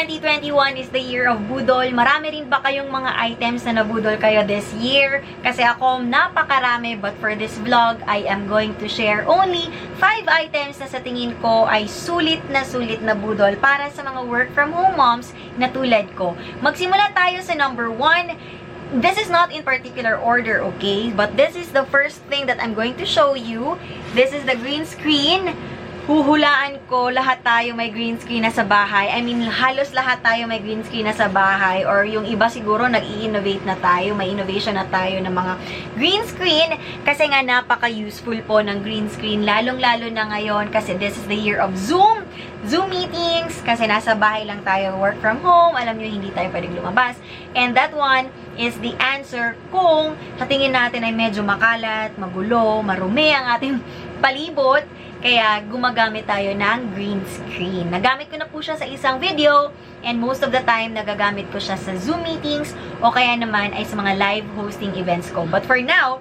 2021 is the year of budol. Marami rin ba kayong mga items na nabudol kayo this year? Kasi ako, napakarami. But for this vlog, I am going to share only 5 items na sa tingin ko ay sulit na budol para sa mga work from home moms na tulad ko. Magsimula tayo sa number 1. This is not in particular order, okay? But this is the first thing that I'm going to show you. This is the green screen. Huhulaan ko, lahat tayo may green screen na sa bahay. I mean, halos lahat tayo may green screen na sa bahay. Or yung iba siguro, nag-i-innovate na tayo. May innovation na tayo ng mga green screen. Kasi nga, napaka-useful po ng green screen. Lalong-lalo na ngayon kasi this is the year of Zoom. Zoom meetings. Kasi nasa bahay lang tayo, work from home. Alam nyo, hindi tayo pwedeng lumabas. And that one is the answer kung sa tingin natin ay medyo makalat, magulo, marumi ang ating palibot. Kaya gumagamit tayo ng green screen. Nagamit ko na po siya sa isang video and most of the time nagagamit ko siya sa Zoom meetings o kaya naman ay sa mga live hosting events ko. But for now,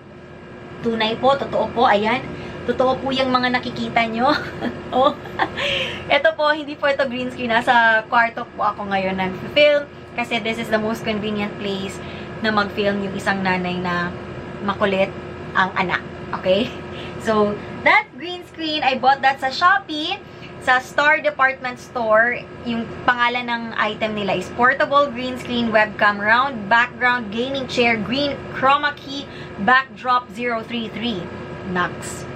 tunay po, totoo po, ayan. Totoo po yung mga nakikita nyo. Oh. Ito po, hindi po ito green screen. Nasa kwarto po ako ngayon nag-film kasi this is the most convenient place na mag-film yung isang nanay na makulit ang anak. Okay? So, that green screen, I bought that sa Shopee, sa Star Department Store. Yung pangalan ng item nila is Portable Green Screen Webcam Round Background Gaming Chair Green Chroma Key Backdrop 033. Nux.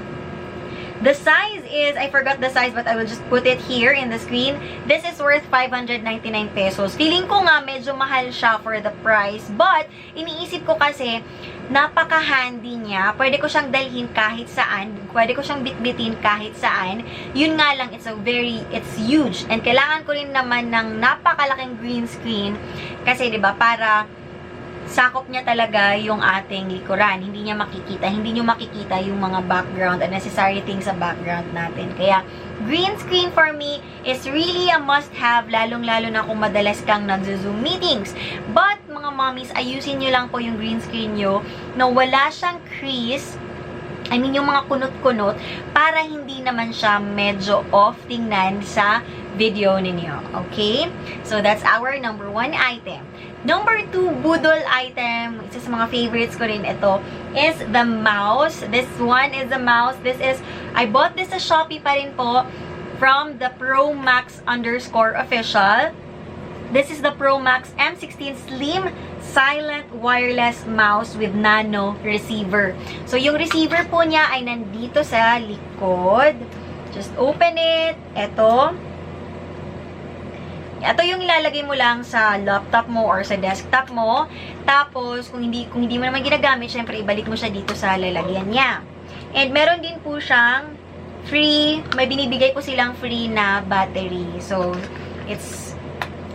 The size is, I forgot the size but I will just put it here in the screen. This is worth 599 pesos. Feeling ko nga medyo mahal siya for the price. But, iniisip ko kasi, napaka-handy niya. Pwede ko siyang dalhin kahit saan. Pwede ko siyang bitbitin kahit saan. Yun nga lang, it's huge. And kailangan ko rin naman ng napakalaking green screen. Kasi, di ba, para sakop niya talaga yung ating likuran. Hindi nyo makikita yung mga background, unnecessary things sa background natin. Kaya, green screen for me is really a must-have, lalong-lalo na kung madalas kang nag-Zoom meetings. But, mga mommies, ayusin nyo lang po yung green screen nyo na wala siyang crease, I mean, yung mga kunot-kunot, para hindi naman siya medyo off tingnan sa video ninyo. Okay? So, that's our number 1 item. Number 2 budol item, isa sa mga favorites ko rin ito, is the mouse. This one is the mouse. I bought this sa Shopee pa rin po from the ProMax_official. This is the ProMax M16 Slim Silent Wireless Mouse with Nano Receiver. So, yung receiver po niya ay nandito sa likod. Just open it. Ito yung ilalagay mo lang sa laptop mo or sa desktop mo. Tapos, kung hindi mo naman ginagamit, syempre, ibalik mo siya dito sa lalagyan niya. And meron din po siyang may binibigay po silang free na battery. So, it's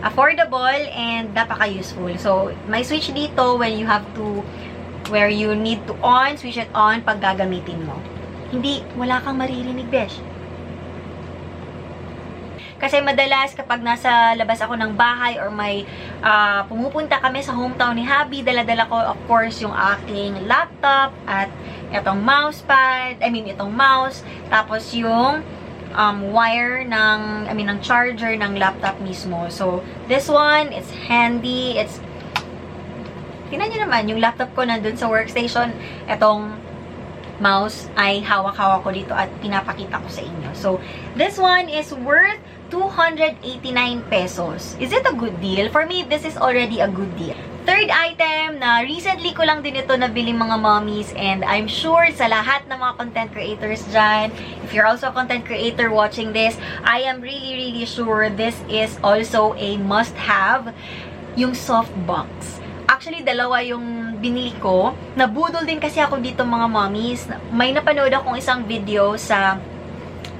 affordable and napaka-useful. So, may switch dito where you need to switch it on pag gagamitin mo. Wala kang maririnig, besh. Kasi madalas kapag nasa labas ako ng bahay or may pumupunta kami sa hometown ni Habi, dala-dala ko of course yung aking laptop at itong itong mouse, tapos yung wire ng charger ng laptop mismo. So, this one, it's handy. Tingnan nyo naman, yung laptop ko nandun sa workstation, itong mouse ay hawak-hawak ko dito at pinapakita ko sa inyo. So, this one is worth 289 pesos. Is it a good deal? For me, this is already a good deal. Third item na recently ko lang din ito nabili mga mommies, and I'm sure sa lahat ng mga content creators dyan, if you're also a content creator watching this, I am really sure this is also a must-have, yung softbox. Actually, dalawa yung binili ko. Nabudol din kasi ako dito mga mommies. May napanood akong isang video sa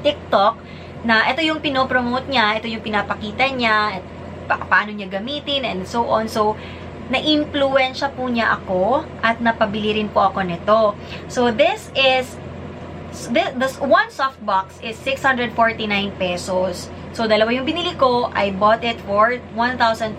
TikTok na ito yung pinopromote niya, ito yung pinapakita niya, paano niya gamitin, and so on. So, na-influensya po niya ako at napabili rin po ako nito. So, this one softbox is 649 pesos. So, dalawa yung binili ko. I bought it for 1,298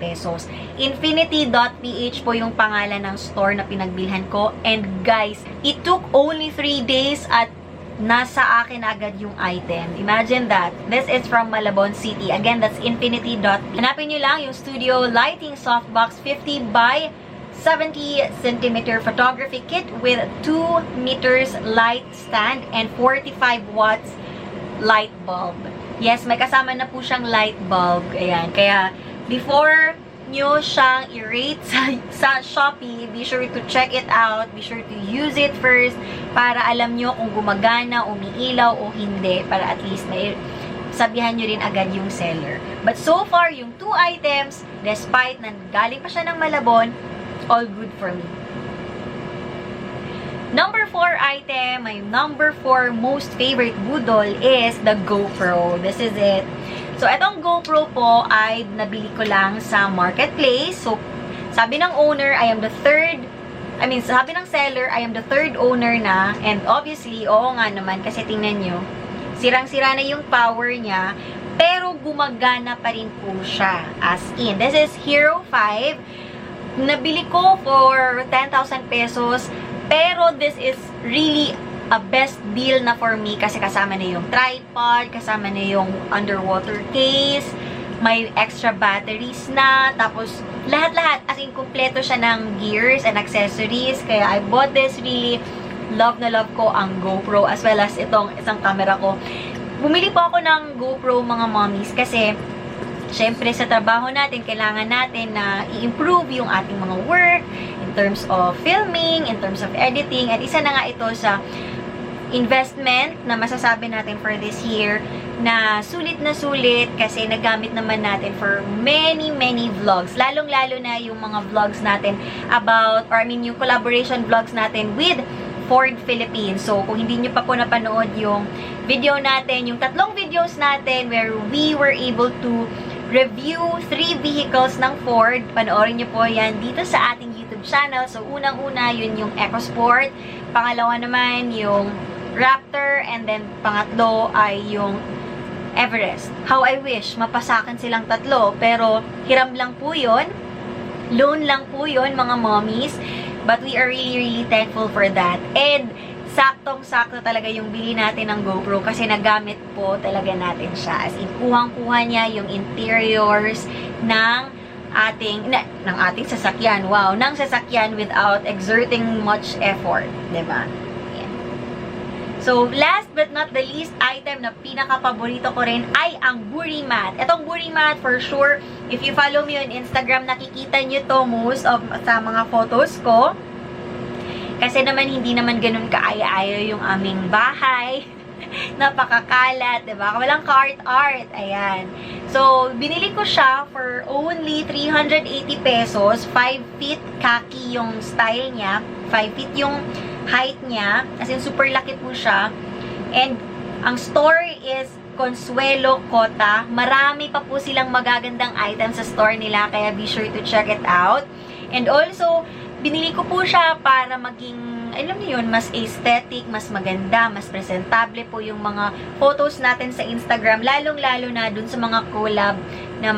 pesos. Infinity.ph po yung pangalan ng store na pinagbilhan ko. And guys, it took only 3 days at nasa akin agad yung item. Imagine that. This is from Malabon City. Again, that's Infinity. Hanapin nyo lang yung Studio Lighting Softbox 50 by 70 centimeter photography kit with 2 meters light stand and 45 watts light bulb. Yes, may kasama na po siyang light bulb. Ayan. Kaya, before nyo siyang i-rate sa Shopee, be sure to check it out. Be sure to use it first para alam nyo kung gumagana, umiilaw o hindi. Para at least may sabihan nyo rin agad yung seller. But so far, yung 2 items, despite na galing pa siya ng Malabon, all good for me. Number 4 item, my number 4 most favorite budol is the GoPro. This is it. So, itong GoPro po ay nabili ko lang sa marketplace. So, sabi ng owner, sabi ng seller, I am the third owner na. And obviously, oo nga naman, kasi tingnan nyo, sirang-sira na yung power niya, pero gumagana pa rin po siya. As in, this is Hero 5. Nabili ko for 10,000 pesos, pero this is really a best deal na for me kasi kasama na yung tripod, kasama na yung underwater case, may extra batteries na, tapos lahat-lahat, as in, kumpleto siya ng gears and accessories. Kaya I bought this, really love na love ko ang GoPro as well as itong isang camera ko. Bumili po ako ng GoPro, mga mommies, kasi syempre sa trabaho natin, kailangan natin na i-improve yung ating mga work in terms of filming, in terms of editing, at isa na nga ito sa investment na masasabi natin for this year na sulit kasi nagamit naman natin for many vlogs. Lalong-lalo na yung mga vlogs natin yung collaboration vlogs natin with Ford Philippines. So, kung hindi nyo pa po napanood yung video natin, yung 3 videos natin where we were able to review 3 vehicles ng Ford, panoorin nyo po yan dito sa ating YouTube channel. So, unang-una, yun yung EcoSport. Pangalawa naman, yung Raptor, and then pangatlo ay yung Everest. How I wish mapasakan silang 3, pero hiram lang po yun, loan lang po yun, mga mommies, but we are really thankful for that. And saktong-sakto talaga yung bili natin ng GoPro kasi nagamit po talaga natin siya, as in kuhang-kuha niya yung interiors ng ating sasakyan, ng sasakyan without exerting much effort, diba? So, last but not the least item na pinaka-paborito ko rin ay ang Buri Mat. Itong Buri Mat, for sure, if you follow me on Instagram, nakikita nyo to sa mga photos ko. Kasi naman, hindi naman ganun kaaya-ayo yung aming bahay. Napakakalat, diba? Walang art. Ayan. So, binili ko siya for only 380 pesos. 5 feet khaki yung style niya. 5 feet yung height niya, as in super laki po siya. And ang store is Consuelo Kota. Marami pa po silang magagandang items sa store nila, kaya be sure to check it out. And also, binili ko po siya para maging, alam niyo yun, mas aesthetic, mas maganda, mas presentable po yung mga photos natin sa Instagram, lalong-lalo na dun sa mga collab na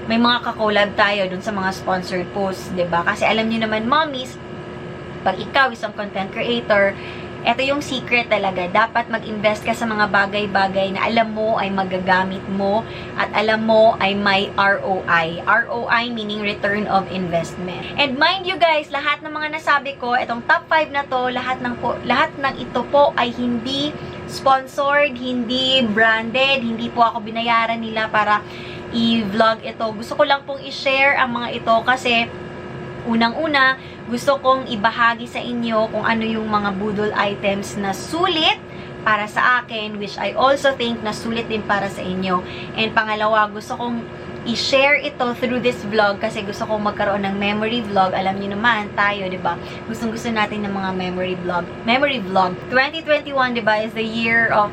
may mga ka-collab tayo dun sa mga sponsored posts, 'di ba? Kasi alam niyo naman, mommies, pag ikaw isang content creator, ito yung secret talaga. Dapat mag-invest ka sa mga bagay-bagay na alam mo ay magagamit mo at alam mo ay may ROI. ROI meaning return of investment. And mind you guys, lahat ng mga nasabi ko, itong top 5 na to, lahat ng ito po ay hindi sponsored, hindi branded, hindi po ako binayaran nila para i-vlog ito. Gusto ko lang pong i-share ang mga ito kasi unang-una, gusto kong ibahagi sa inyo kung ano yung mga budol items na sulit para sa akin, which I also think na sulit din para sa inyo. And pangalawa, gusto kong i-share ito through this vlog kasi gusto kong magkaroon ng memory vlog. Alam niyo naman, tayo, diba? Gustong-gusto natin ng mga memory vlog. 2021, diba, is the year of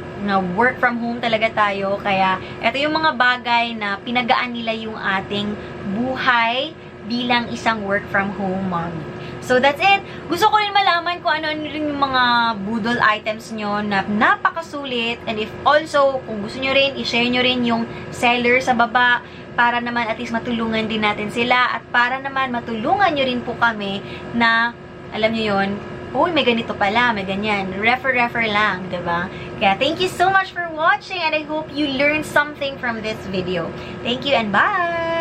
work from home talaga tayo. Kaya, ito yung mga bagay na pinagaan nila yung ating buhay bilang isang work from home mommy. So, that's it. Gusto ko rin malaman kung ano rin yung mga budol items nyo na napakasulit. And if also, kung gusto nyo rin, i-share nyo rin yung seller sa baba para naman at least matulungan din natin sila at para naman matulungan nyo rin po kami na, alam nyo yun, uy, may ganito pala, may ganyan. Refer lang, diba? Kaya thank you so much for watching and I hope you learned something from this video. Thank you and bye!